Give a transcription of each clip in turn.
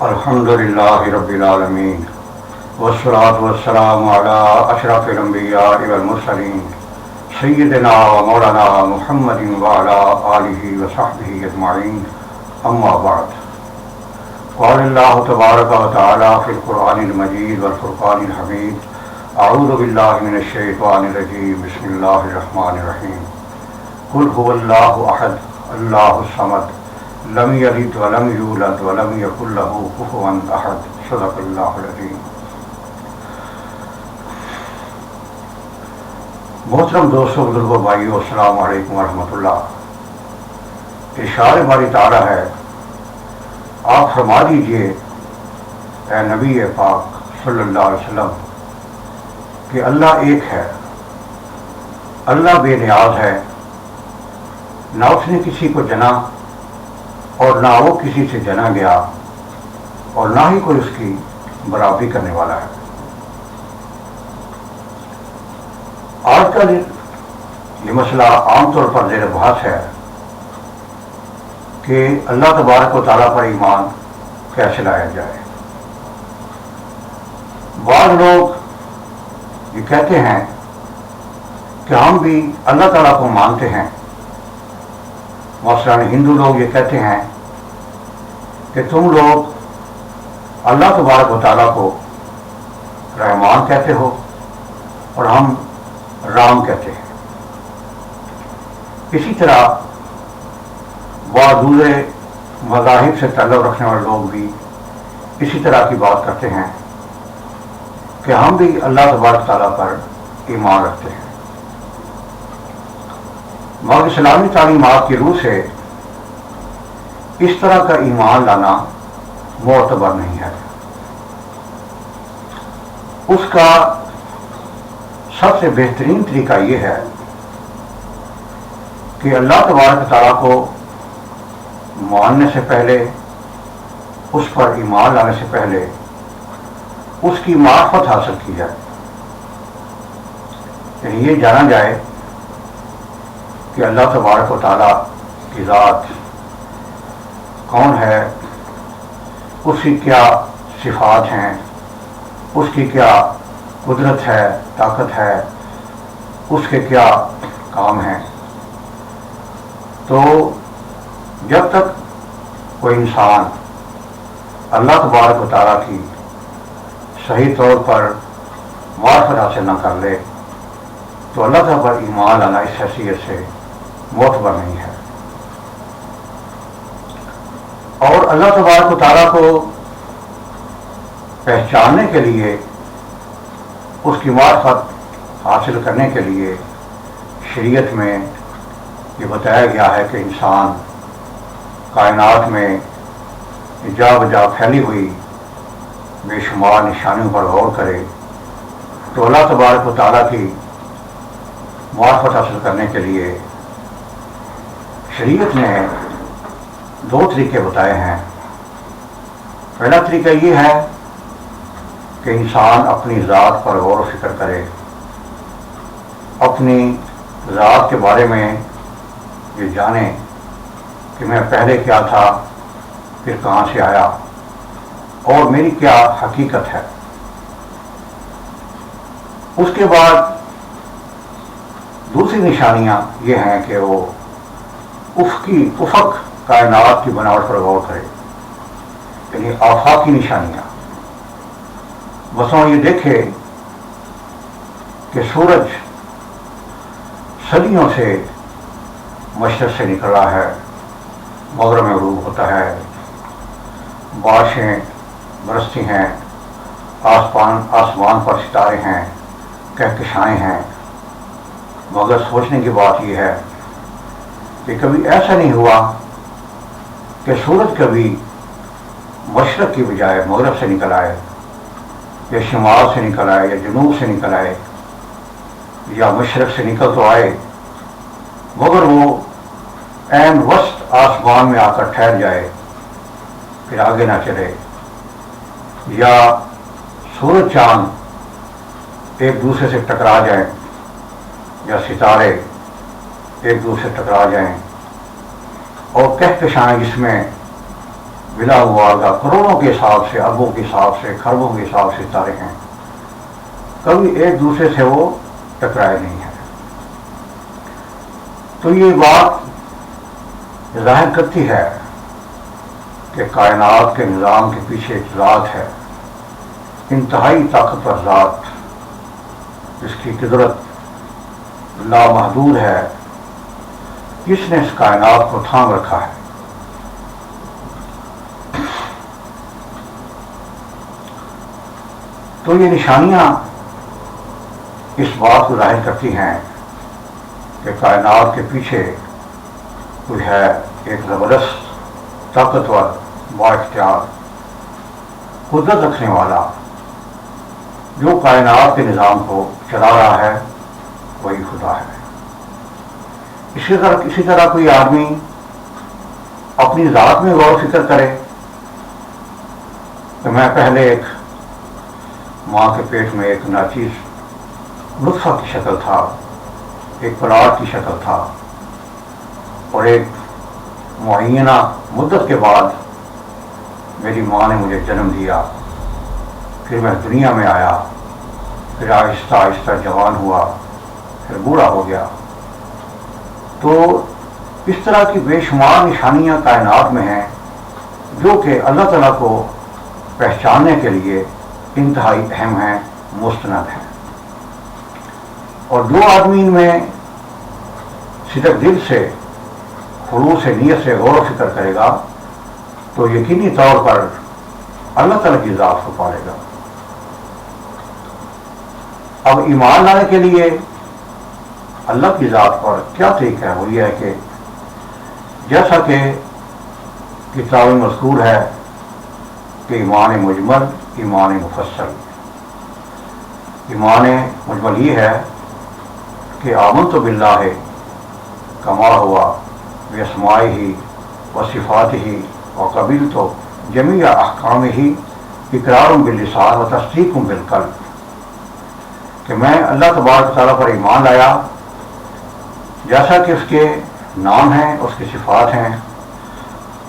الحمدللہ رب العالمین والصلاة والسلام علی اشرف الانبیاء والمرسلین سیدنا و مولانا محمد وعلی آلہ وصحبہ اجمعین، اما بعد۔ قال اللہ تبارک و تعالی فی القرآن المجید والفرقان الحمید، اعوذ باللہ من الشیطان الرجیم، بسم اللہ الرحمن الرحیم۔ قل هو اللہ احد اللہ الصمد لم یلد ولم یولد ولم یکن له کفوا احد، صدق اللہ العظیم۔ محترم دوستوں، بزرگوں، بھائیوں، السلام علیکم ورحمۃ اللہ۔ ارشاد باری تعالیٰ ہے، آپ فرما دیجئے اے نبی پاک صلی اللہ علیہ وسلم کہ اللہ ایک ہے، اللہ بے نیاز ہے، نہ اس نے کسی کو جنا اور نہ وہ کسی سے جنا گیا، اور نہ ہی کوئی اس کی برابری کرنے والا ہے۔ آج کل یہ مسئلہ عام طور پر زیر بحث ہے کہ اللہ تبارک و تعالیٰ پر ایمان کیسے لایا جائے۔ بعض لوگ یہ کہتے ہیں کہ ہم بھی اللہ تعالیٰ کو مانتے ہیں، مثلاً ہندو لوگ یہ کہتے ہیں کہ تم لوگ اللہ تبارک و تعالیٰ کو رحمان کہتے ہو اور ہم رام کہتے ہیں۔ اسی طرح بعض دوسرے مذاہب سے تعلق رکھنے والے لوگ بھی اسی طرح کی بات کرتے ہیں کہ ہم بھی اللہ تبارک تعالیٰ پر ایمان رکھتے ہیں، مگر اسلامی تعلیمات کی روح سے اس طرح کا ایمان لانا معتبر نہیں ہے۔ اس کا سب سے بہترین طریقہ یہ ہے کہ اللہ تبارک تعالیٰ کو ماننے سے پہلے، اس پر ایمان لانے سے پہلے اس کی معرفت حاصل کی جائے، یعنی یہ جانا جائے کہ اللہ تبارک و تعالیٰ کی ذات کون ہے، اس کی کیا صفات ہیں، اس کی کیا قدرت ہے، طاقت ہے، اس کے کیا کام ہیں۔ تو جب تک کوئی انسان اللہ تبارک و تعالیٰ کی صحیح طور پر معرفت حاصل نہ کر لے تو اللہ تعالیٰ پر ایمان لانا اس حیثیت سے معتبر نہیں ہے۔ اور اللہ تبارک و تعالیٰ کو پہچاننے کے لیے، اس کی معرفت حاصل کرنے کے لیے شریعت میں یہ بتایا گیا ہے کہ انسان کائنات میں جا بجا پھیلی ہوئی بے شمار نشانیوں پر غور کرے تو اللہ تبارک و تعالیٰ کی معرفت حاصل کرنے کے لیے شریعت نے دو طریقے بتائے ہیں۔ پہلا طریقہ یہ ہے کہ انسان اپنی ذات پر غور و فکر کرے، اپنی ذات کے بارے میں یہ جانے کہ میں پہلے کیا تھا، پھر کہاں سے آیا، اور میری کیا حقیقت ہے۔ اس کے بعد دوسری نشانیاں یہ ہیں کہ وہ افق کائنات کی بناوٹ پر غور کرے، یعنی آفاقی نشانیاں۔ مثلاً یہ دیکھے کہ سورج صدیوں سے مشرق سے نکل رہا ہے، مغرب میں غروب ہوتا ہے، بارشیں برستی ہیں، آسمان پر ستارے ہیں، کہکشائیں ہیں، مگر سوچنے کی بات یہ ہے کہ کبھی ایسا نہیں ہوا کہ سورج کبھی مشرق کی بجائے مغرب سے نکل آئے، یا شمال سے نکل آئے، یا جنوب سے نکل آئے، یا مشرق سے نکل تو آئے مگر وہ عین وسط آسمان میں آ کر ٹھہر جائے، پھر آگے نہ چلے، یا سورج چاند ایک دوسرے سے ٹکرا جائیں، یا ستارے ایک دوسرے سے ٹکرا جائیں، اور کہکشائیں جس میں بلا ہوا کروڑوں کے حساب سے، اربوں کے حساب سے، خربوں کے حساب سے ستارے ہیں، کبھی ایک دوسرے سے وہ ٹکرائے نہیں ہیں۔ تو یہ بات ظاہر کرتی ہے کہ کائنات کے نظام کے پیچھے ایک ذات ہے، انتہائی طاقتور ذات، جس کی قدرت لامحدود ہے، جس نے اس کائنات کو تھام رکھا ہے۔ تو یہ نشانیاں اس بات کو ظاہر کرتی ہیں کہ کائنات کے پیچھے کوئی ہے ایک زبردست طاقتور با اختیار قدرت رکھنے والا، جو کائنات کے نظام کو چلا رہا ہے، وہی خدا ہے۔ اسی طرح کوئی آدمی اپنی ذات میں غور و فکر کرے کہ میں پہلے ایک ماں کے پیٹ میں ایک ناچیز نطفہ کی شکل تھا، ایک پلاٹ کی شکل تھا، اور ایک معینہ مدت کے بعد میری ماں نے مجھے جنم دیا، پھر میں دنیا میں آیا، پھر آہستہ آہستہ جوان ہوا، پھر بوڑھا ہو گیا۔ تو اس طرح کی بے شمار نشانیاں کائنات میں ہیں جو کہ اللہ تعالیٰ کو پہچاننے کے لیے انتہائی اہم ہیں، مستند ہیں۔ اور جو آدمی ان میں صدق دل سے، خلوص نیت سے غور و فکر کرے گا تو یقینی طور پر اللہ تعالیٰ کی ذات کو پالے گا۔ اب ایمان لانے کے لیے اللہ کی ذات پر کیا طریقہ ہے؟ وہ یہ ہے کہ جیسا کہ کتاب میں مذکور ہے کہ ایمان مجمل، ایمان مفصل۔ ایمان مجمل یہ ہے کہ آمنت باللہ کما ہوا باسمائہ و صفاتہ و قبلت جمیع احکامہ اقرار باللسان و تصدیق بالقلب، کہ میں اللہ تبارک تعالیٰ پر ایمان لایا جیسا کہ اس کے نام ہیں، اس کی صفات ہیں،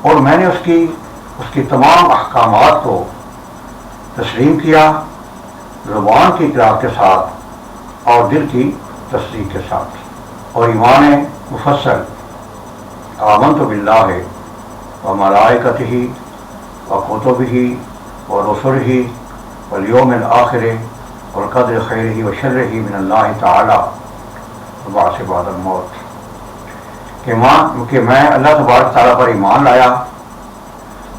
اور میں نے اس کی تمام احکامات کو تسلیم کیا زبان کی اقرار کے ساتھ اور دل کی تصدیق کے ساتھ۔ اور ایمان مفصل آمنت باللہ و ملائکتہ و کتبہ و رسلہ والیوم الآخر والقدر خیرہ و شرہ من اللہ تعالی و بعث بعد الموت، کہ میں اللہ تبارک تعالیٰ پر ایمان لایا،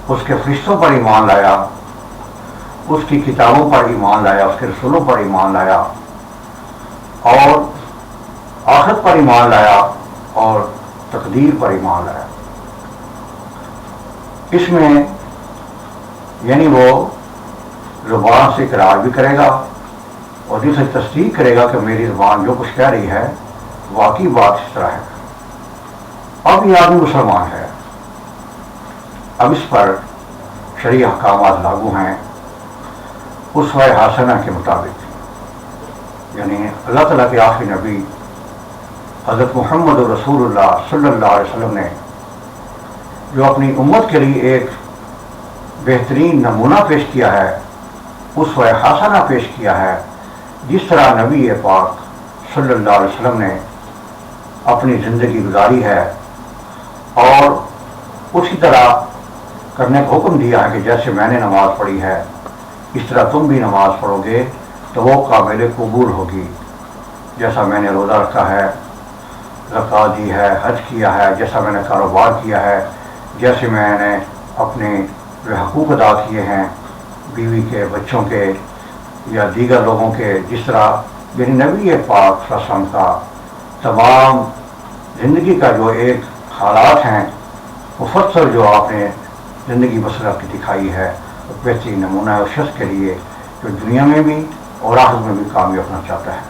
اس کے فرشتوں پر ایمان لایا، اس کی کتابوں پر ایمان لایا، اس کے رسولوں پر ایمان لایا، اور آخرت پر ایمان لایا، اور تقدیر پر ایمان لایا۔ اس میں یعنی وہ زبان سے اقرار بھی کرے گا اور دل سے تصدیق کرے گا کہ میری زبان جو کچھ کہہ رہی ہے واقعی بات اس طرح ہے۔ اب یہ آدمی مسلمان ہے، اب اس پر شرعی احکامات لاگو ہیں اسوہ حسنہ کے مطابق، یعنی اللہ تعالیٰ کے آخری نبی حضرت محمد رسول اللہ صلی اللہ علیہ وسلم نے جو اپنی امت کے لیے ایک بہترین نمونہ پیش کیا ہے، اسوہ حسنہ پیش کیا ہے، جس طرح نبی پاک صلی اللہ علیہ وسلم نے اپنی زندگی گزاری ہے، اور اسی طرح کرنے کا حکم دیا ہے کہ جیسے میں نے نماز پڑھی ہے اس طرح تم بھی نماز پڑھو گے تو وہ قابل قبول ہوگی، جیسا میں نے روزہ رکھا ہے، زکوٰۃ دی ہے، حج کیا ہے، جیسا میں نے کاروبار کیا ہے، جیسے میں نے اپنے حقوق ادا کیے ہیں بیوی کے، بچوں کے یا دیگر لوگوں کے، جس طرح یعنی نبی پاک صلی اللہ علیہ وسلم کا تمام زندگی کا جو ایک حالات ہیں مفصل جو آپ نے زندگی بسر کی دکھائی ہے، بہترین نمونہ ہے اس شخص کے لیے جو دنیا میں بھی اور آخرت میں بھی کامیاب ہونا چاہتا ہے۔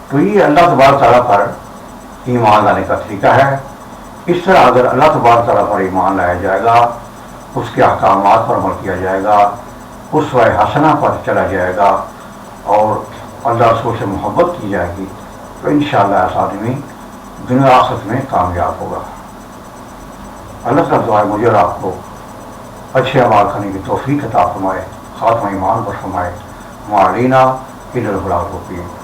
تو یہ اللہ تبارک تعالیٰ پر ایمان لانے کا طریقہ ہے۔ اس طرح اگر اللہ تبارک تعالیٰ پر ایمان لایا جائے گا، اس کے احکامات پر عمل کیا جائے گا، اسوہ حسنہ پر چلا جائے گا، اور اللہ رسول سے محبت کی جائے گی، تو انشاءاللہ ایسا آدمی دنیا آخرت میں کامیاب ہوگا۔ اللہ تعالیٰ دعائے مجھے اور آپ کو اچھے اعمال کرنے کی توفیق عطا فرمائے، خاتمہ ایمان پر فرمائے۔ وعلینا الا البلاغ المبین۔